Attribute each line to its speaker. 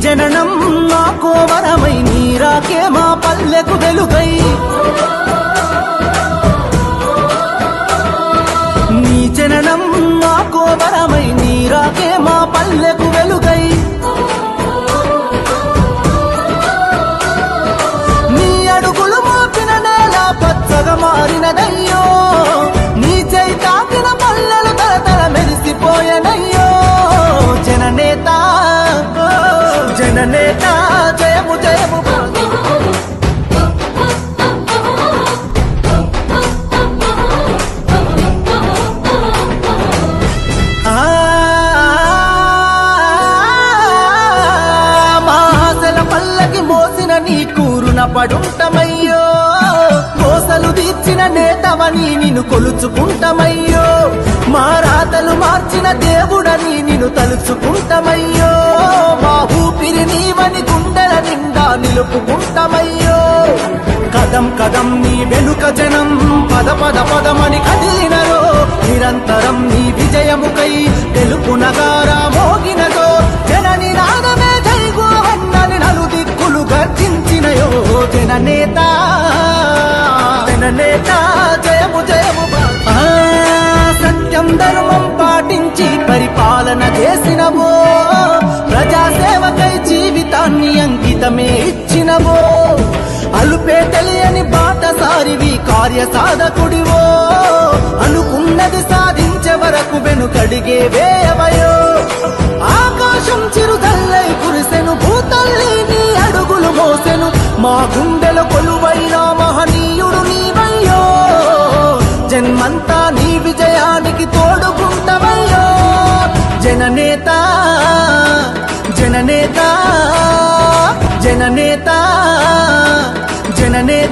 Speaker 1: జననం మాకో వరమై నీరాకే మా పల్లెకు వెలుగై నీ జననం మాకో వరమై నీరాకే మా పల్లెకు వెలుగై నీ అడుగులు మోపిన నేల పచ్చగా మారినదయ్యో నీ చేయి తాకిన పల్లెలు తరతర మెరిసిపోయనయ్యో జననేత జననేత జయము జయము మాసల పల్లకి మోసిన నీ కూరున పడుంటమయ్యో కోసలు తీర్చిన నేతవని నిన్ను కొలుచుకుంటమయ్యో మా రాతలు మార్చిన దేవుడని నిన్ను తలుచుకుంటమయ్యో మా ఊపిరి నీవని గుండెల నిండా నిలుపుకుంటమయ్యో కదం కదం నీ వెనుక జనం పద పద పదమని కదిలినరో నిరంతరం నీ విజయముకై తెలుపు నగారా మోగినదో జనని నాదమే జైగోవన్నని నలు దిక్కులు గర్జించినయో జననేత జననేత జయము జయము సత్యం ధర్మం పాటించి పరిపాలన చేసినవో ప్రజాసేవకై జీవితాన్ని అంకితమే ఇచ్చినవో అలుపే తెలియని బాటసారివి కార్య సాధకుడివో అనుకున్నది సాధించే వరకు వెనుకడిగే వేయవయో ఆకాశం చిరుదల్లై కురిసెను భూతల్లి నీ అడుగులు మోసెను మా గుండెల కొలువైన మహనీయుడు నీవయ్యో జన్మంతా నీ విజయానికి తోడుకుంటవయ్యో జననేత జననేత జననేత జననేత